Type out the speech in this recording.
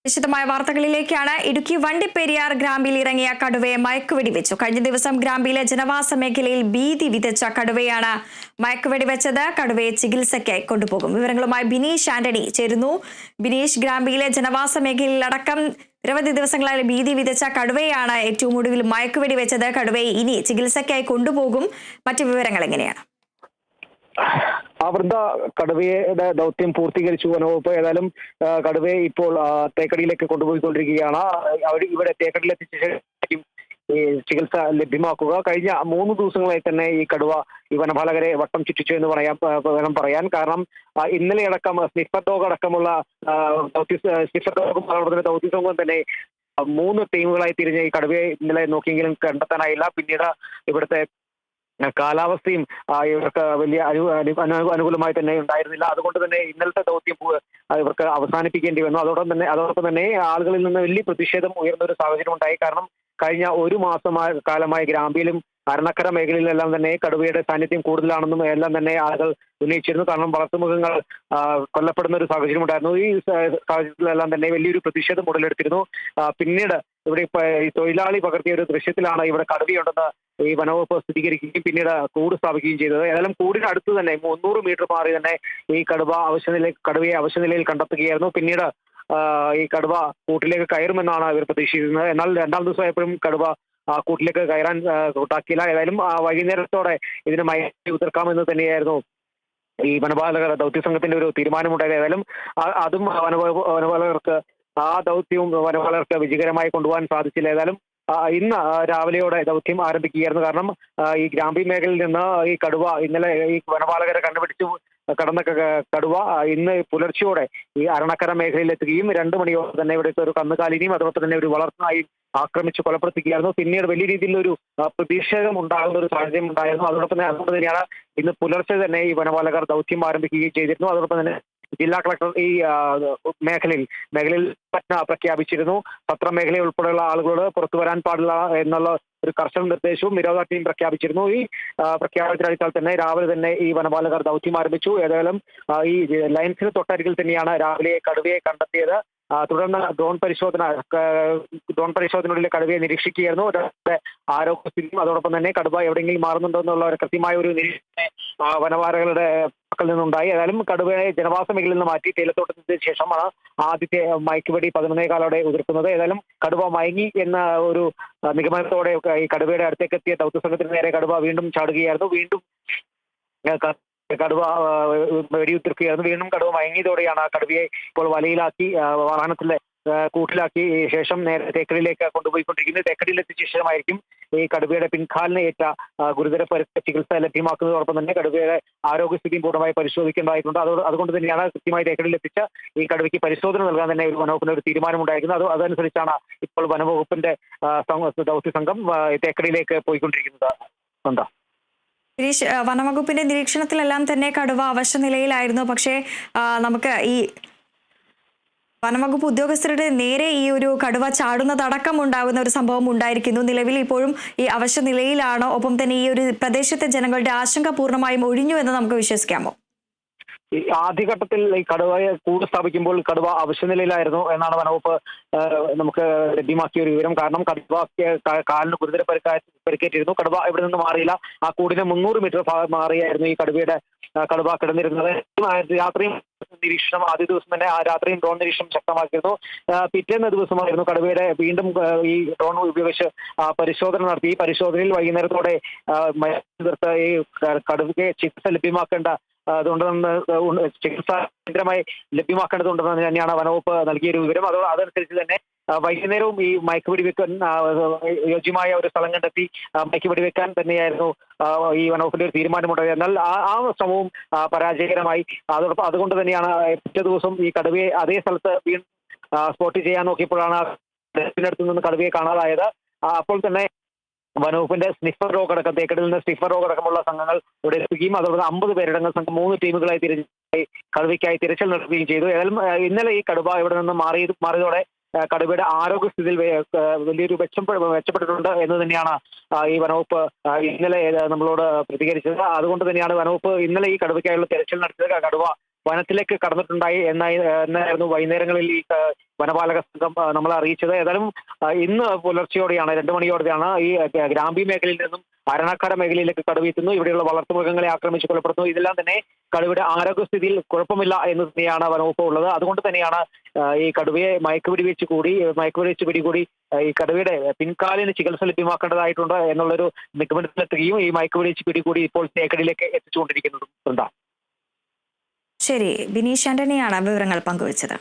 വിശദമായ വാർത്തകളിലേക്കാണ്. ഇടുക്കി വണ്ടിപ്പെരിയാർ ഗ്രാമ്പിൽ ഇറങ്ങിയ കടുവയെ മയക്കുവെടിവെച്ചു. കഴിഞ്ഞ ദിവസം ഗ്രാമ്പിലെ ജനവാസ മേഖലയിൽ ഭീതി വിതച്ച കടുവയാണ് മയക്കുവെടിവെച്ചത്. കടുവയെ ചികിത്സയ്ക്കായി കൊണ്ടുപോകും. വിവരങ്ങളുമായി ബിനീഷ് ആന്റണി ചേരുന്നു. ബിനീഷ്, ഗ്രാമ്പിലെ ജനവാസ മേഖലയിലടക്കം നിരവധി ദിവസങ്ങളായി ഭീതി വിതച്ച കടുവയാണ് ഏറ്റവും ഒടുവിൽ മയക്കുവെടിവെച്ചത്. കടുവയെ ഇനി ചികിത്സയ്ക്കായി കൊണ്ടുപോകും. മറ്റു വിവരങ്ങൾ എങ്ങനെയാണ്? വൃന്ദ, കടുവയുടെ ദൗത്യം പൂർത്തീകരിച്ചു വനവകുപ്പ്. ഏതായാലും കടുവയെ ഇപ്പോൾ തേക്കടിയിലേക്ക് കൊണ്ടുപോയിക്കൊണ്ടിരിക്കുകയാണ്. ഇവിടെ തേക്കടിയിലെത്തിച്ച ശേഷം ഈ ചികിത്സ ലഭ്യമാക്കുക. കഴിഞ്ഞ 3 ദിവസങ്ങളായി തന്നെ ഈ കടുവ ഈ വനപാലകരെ വട്ടം ചുറ്റിച്ചു എന്ന് വേണം പറയാൻ. കാരണം ഇന്നലെ അടക്കം സ്നിഫർ ഡോഗ് അടക്കമുള്ള സ്നിഫർ ഡോഗും അതുപോലെ ദൗത്യ സംഘവും തന്നെ 3 ടീമുകളായി തിരിഞ്ഞ് ഈ കടുവയെ ഇന്നലെ നോക്കിയെങ്കിലും കണ്ടെത്താനായില്ല. പിന്നീട് ഇവിടുത്തെ കാലാവസ്ഥയും ഇവർക്ക് വലിയ അനുകൂലമായി തന്നെ ഉണ്ടായിരുന്നില്ല. അതുകൊണ്ട് തന്നെ ഇന്നലത്തെ ദൗത്യം ഇവർക്ക് അവസാനിപ്പിക്കേണ്ടി വന്നു. അതോടൊപ്പം തന്നെ ആളുകളിൽ നിന്ന് വലിയ പ്രതിഷേധം ഉയർന്ന ഒരു സാഹചര്യം ഉണ്ടായി. കാരണം കഴിഞ്ഞ 1 കാലമായി ഗ്രാമ്പിലും അരണക്കര മേഖലയിലെല്ലാം തന്നെ കടുവയുടെ സാന്നിധ്യം കൂടുതലാണെന്നും എല്ലാം തന്നെ ആളുകൾ ഉന്നയിച്ചിരുന്നു. കാരണം വളർത്തുമൃഗങ്ങൾ കൊല്ലപ്പെടുന്ന ഒരു സാഹചര്യം ഉണ്ടായിരുന്നു. ഈ സാഹചര്യത്തിലെല്ലാം തന്നെ വലിയൊരു പ്രതിഷേധം ഉടലെടുത്തിരുന്നു. പിന്നീട് ഇവിടെ ഈ തൊഴിലാളി പകർത്തിയ ഒരു ദൃശ്യത്തിലാണ് ഇവിടെ കടുവയുണ്ടെന്ന് ഈ വനവകുപ്പ് സ്ഥിരീകരിക്കുകയും പിന്നീട് കൂട് സ്ഥാപിക്കുകയും ചെയ്തത്. ഏതായാലും കൂടിനടുത്ത് തന്നെ 300 മീറ്റർ മാറി തന്നെ ഈ കടുവയെ അവശ്യനിലയിൽ കണ്ടെത്തുകയായിരുന്നു. പിന്നീട് ഈ കടുവ കൂട്ടിലേക്ക് കയറുമെന്നാണ് ഇവർ പ്രതീക്ഷിക്കുന്നത്. എന്നാൽ 2ാം ദിവസമായപ്പോഴും കടുവ കൂട്ടിലേക്ക് കയറാൻ കൂട്ടാക്കിയില്ല. ഏതായാലും വൈകുന്നേരത്തോടെ ഇതിന് മയക്കി ഉതിർക്കാമെന്ന് തന്നെയായിരുന്നു ഈ വനപാലകർ ദൗത്യ സംഘത്തിന്റെ ഒരു തീരുമാനമുണ്ടായത്. ഏതായാലും അതും വനപാലകർക്ക് ആ ദൗത്യവും വനപാലകർക്ക് വിജയകരമായി കൊണ്ടുപോകാൻ സാധിച്ചില്ല. ഏതായാലും ഇന്ന് രാവിലെയോടെ ദൗത്യം ആരംഭിക്കുകയായിരുന്നു. കാരണം ഈ ഗ്രാമ്പി മേഖലയിൽ നിന്ന് ഈ കടുവ ഇന്നലെ ഈ വനപാലകരെ കണ്ടുപിടിച്ചു കടന്ന കടുവ ഇന്ന് പുലർച്ചയോടെ ഈ അരണക്കര മേഖലയിൽ എത്തുകയും 2 മണിയോടെ തന്നെ ഇവിടുത്തെ ഒരു കന്നുകാലിനെയും അതോടൊപ്പം തന്നെ ഒരു വളർത്തുനായും ആക്രമിച്ച് കൊലപ്പെടുത്തുകയായിരുന്നു. പിന്നീട് വലിയ രീതിയിലൊരു പ്രതിഷേധം ഉണ്ടാകുന്ന ഒരു സാഹചര്യം ഉണ്ടായിരുന്നു. അതുകൊണ്ട് തന്നെയാണ് ഇന്ന് പുലർച്ചെ തന്നെ ഈ വനപാലകർ ദൗത്യം ആരംഭിക്കുകയും ചെയ്തിരുന്നു. അതോടൊപ്പം തന്നെ ജില്ലാ കളക്ടർ ഈ മേഖലയിൽ പ്രഖ്യാപിച്ചിരുന്നു. സത്ര മേഖല ഉൾപ്പെടെയുള്ള ആളുകളോട് പുറത്തു വരാൻ പാടില്ല എന്നുള്ള ഒരു കർശന നിർദ്ദേശവും നിരോധനത്തെയും പ്രഖ്യാപിച്ചിരുന്നു. ഈ പ്രഖ്യാപനത്തിനടിസ്ഥാനത്തിൽ തന്നെ രാവിലെ തന്നെ ഈ വനപാലകർ ദൗത്യം ആരംഭിച്ചു. ഏതായാലും ഈ ലയൻസിന് തൊട്ടരികിൽ തന്നെയാണ് രാവിലെ കടുവയെ കണ്ടെത്തിയത്. തുടർന്ന് ഡ്രോൺ പരിശോധനയുടെ കടുവയെ നിരീക്ഷിക്കുകയായിരുന്നു. ആരോഗ്യസ്ഥിതിയും അതോടൊപ്പം തന്നെ കടുവ എവിടെയെങ്കിലും മാറുന്നുണ്ടോ എന്നുള്ള ഒരു കൃത്യമായ ഒരു നിരീക്ഷണം വനപാലകരുടെ പക്കൽ നിന്നുണ്ടായി. ഏതായാലും കടുവയെ ജനവാസ മേഖലയിൽ നിന്ന് മാറ്റി തേയിലത്തോട്ടത്തിന് ശേഷമാണ് ആദ്യത്തെ മയക്കുവെടി 11:15 ഉതിർക്കുന്നത്. ഏതായാലും കടുവ മയങ്ങി എന്ന ഒരു നിഗമനത്തോടെ ഈ കടുവയുടെ അടുത്തേക്ക് എത്തിയ ദൗത്യ സംഘത്തിന് നേരെ കടുവ വീണ്ടും ചാടുകയായിരുന്നു. വീണ്ടും കടുവ വെടിയുതിർക്കുകയായിരുന്നു. വീണ്ടും കടുവ മയങ്ങിയതോടെയാണ് ആ കടുവയെ ഇപ്പോൾ വലയിലാക്കി വാഹനത്തിലെ കൂട്ടിലാക്കി ശേഷം നേരെ തേക്കടിയിലേക്ക് കൊണ്ടുപോയിക്കൊണ്ടിരിക്കുന്നത്. തേക്കടിയിലെത്തിച്ച ശേഷമായിരിക്കും ഈ കടുവയുടെ പിൻകാലിന് ഏറ്റ ഗുരുതര ചികിത്സ ലഭ്യമാക്കുന്നതോടൊപ്പം തന്നെ കടുവയുടെ ആരോഗ്യസ്ഥിതിയും പൂർണ്ണമായി പരിശോധിക്കേണ്ടതായിട്ടുണ്ട്. അതുകൊണ്ട് തന്നെയാണ് കൃത്യമായി തേക്കടിയിലെത്തിച്ച ഈ കടുവയ്ക്ക് പരിശോധന നൽകാൻ തന്നെ ഒരു വനവകുപ്പിന് ഒരു തീരുമാനമുണ്ടായിരിക്കുന്നത്. അതനുസരിച്ചാണ് ഇപ്പോൾ വനവകുപ്പിന്റെ ദൗത്യ സംഘം തേക്കടിയിലേക്ക് പോയിക്കൊണ്ടിരിക്കുന്നത്. എന്താ ഗിരീഷ്, വനവകുപ്പിന്റെ നിരീക്ഷണത്തിലെല്ലാം തന്നെ കടുവ അവശനിലയിലായിരുന്നു. പക്ഷേ നമുക്ക് ഈ വനംവകുപ്പ് ഉദ്യോഗസ്ഥരുടെ നേരെ ഈ ഒരു കടുവ ചാടുന്നതടക്കം ഉണ്ടാകുന്ന ഒരു സംഭവം ഉണ്ടായിരിക്കുന്നു. നിലവിൽ ഇപ്പോഴും ഈ അവശനിലയിലാണോ? ഒപ്പം തന്നെ ഈ ഒരു പ്രദേശത്തെ ജനങ്ങളുടെ ആശങ്ക പൂർണ്ണമായും ഒഴിഞ്ഞു എന്ന് നമുക്ക് വിശ്വസിക്കാമോ? ഈ ആദ്യഘട്ടത്തിൽ ഈ കടുവയെ കൂട് സ്ഥാപിക്കുമ്പോൾ കടുവ അവശ്യനിലയിലായിരുന്നു എന്നാണ് വനവകുപ്പ് നമുക്ക് ലഭ്യമാക്കിയ ഒരു വിവരം. കാരണം കടുവ കാലിന് ഗുരുതര പരിക്കേറ്റിരുന്നു. കടുവ ഇവിടെ നിന്ന് മാറിയില്ല. ആ കൂടിന് 300 മീറ്റർ മാറിയായിരുന്നു ഈ കടുവ കിടന്നിരുന്നത്. രാത്രിയും നിരീക്ഷണം ആദ്യ ദിവസം തന്നെ രാത്രിയും ഡ്രോൺ നിരീക്ഷണം ശക്തമാക്കിയിരുന്നു. പിറ്റേന്ന് ദിവസമായിരുന്നു കടുവയുടെ വീണ്ടും ഈ ഡ്രോൺ ഉപയോഗിച്ച് പരിശോധന നടത്തി. ഈ പരിശോധനയിൽ വൈകുന്നേരത്തോടെ ഈ കടുവയ്ക്ക് ചികിത്സ ലഭ്യമാക്കേണ്ട അതുകൊണ്ട് ചികിത്സ കേന്ദ്രമായി ലഭ്യമാക്കേണ്ടതുണ്ടെന്ന് തന്നെയാണ് വനവകുപ്പ് നൽകിയൊരു വിവരം. അതനുസരിച്ച് തന്നെ വൈകുന്നേരവും ഈ മയക്കുവെടി വെക്കാൻ യോജ്യമായ ഒരു സ്ഥലം കണ്ടെത്തി മയക്കുവെടി വെക്കാൻ തന്നെയായിരുന്നു ഈ വനവകുപ്പിന്റെ ഒരു തീരുമാനമുണ്ടായത്. എന്നാൽ ആ ശ്രമവും പരാജയകരമായി. അതുകൊണ്ട് തന്നെയാണ് പിറ്റേ ദിവസം ഈ കടുവയെ അതേ സ്ഥലത്ത് വീണ്ടും സ്പോട്ട് ചെയ്യാൻ നോക്കിയപ്പോഴാണ് അടുത്ത് നിന്ന് കടുവയെ കാണാതായത്. അപ്പോൾ തന്നെ വനവകുപ്പിന്റെ സ്നിഫർ ഡോഗ് അടക്കം തേക്കടിൽ നിന്ന് സ്നിഫർ ഡോഗ് അടക്കമുള്ള സംഘങ്ങൾ ഇവിടെ എത്തുകയും അതോടൊപ്പം 50 പേരടങ്ങുന്ന സംഘം 3 ടീമുകളായി കടുവയ്ക്കായി തിരച്ചിൽ നടത്തുകയും ചെയ്തു. ഏതായാലും ഇന്നലെ ഈ കടുവ ഇവിടെ നിന്ന് മാറിയതോടെ കടുവയുടെ ആരോഗ്യസ്ഥിതിയിൽ വലിയൊരു മെച്ചപ്പെട്ടിട്ടുണ്ട് എന്ന് തന്നെയാണ് ഈ വനവകുപ്പ് ഇന്നലെ നമ്മളോട് പ്രതികരിച്ചത്. അതുകൊണ്ട് തന്നെയാണ് വനവകുപ്പ് ഇന്നലെ ഈ കടുവയ്ക്കായുള്ള തിരച്ചിൽ നടത്തിയത്. കടുവ വനത്തിലേക്ക് കടന്നിട്ടുണ്ടായി എന്നായിരുന്നു വൈകുന്നേരങ്ങളിൽ ഈ വനപാലക സംഘം നമ്മളെ അറിയിച്ചത്. ഏതായാലും ഇന്ന് പുലർച്ചെയോടെയാണ് 2 മണിയോടെയാണ് ഈ ഗ്രാമ്പി മേഖലയിൽ നിന്നും അരണക്കാര മേഖലയിലേക്ക് കടുവയെത്തുന്നു. ഇവിടെയുള്ള വളർത്തുമൃഗങ്ങളെ ആക്രമിച്ച് കൊലപ്പെടുത്തുന്നു. ഇതെല്ലാം തന്നെ കടുവയുടെ ആരോഗ്യസ്ഥിതിയിൽ കുഴപ്പമില്ല എന്ന് തന്നെയാണ് വനവകുപ്പ് ഉള്ളത്. അതുകൊണ്ട് തന്നെയാണ് ഈ കടുവയെ മയക്കുവെടിവെച്ച് പിടികൂടി ഈ കടുവയുടെ പിൻകാലിന് ചികിത്സ ലഭ്യമാക്കേണ്ടതായിട്ടുണ്ട് എന്നുള്ളൊരു നിഗമനത്തിലെത്തുകയും ഈ മയക്കുവെടിവെച്ച് പിടികൂടി ഇപ്പോൾ തേക്കടിയിലേക്ക് എത്തിച്ചുകൊണ്ടിരിക്കുന്നതും. ശരി, ബിനീഷ് ആന്റണിയാണ് വിവരങ്ങൾ പങ്കുവച്ചത്.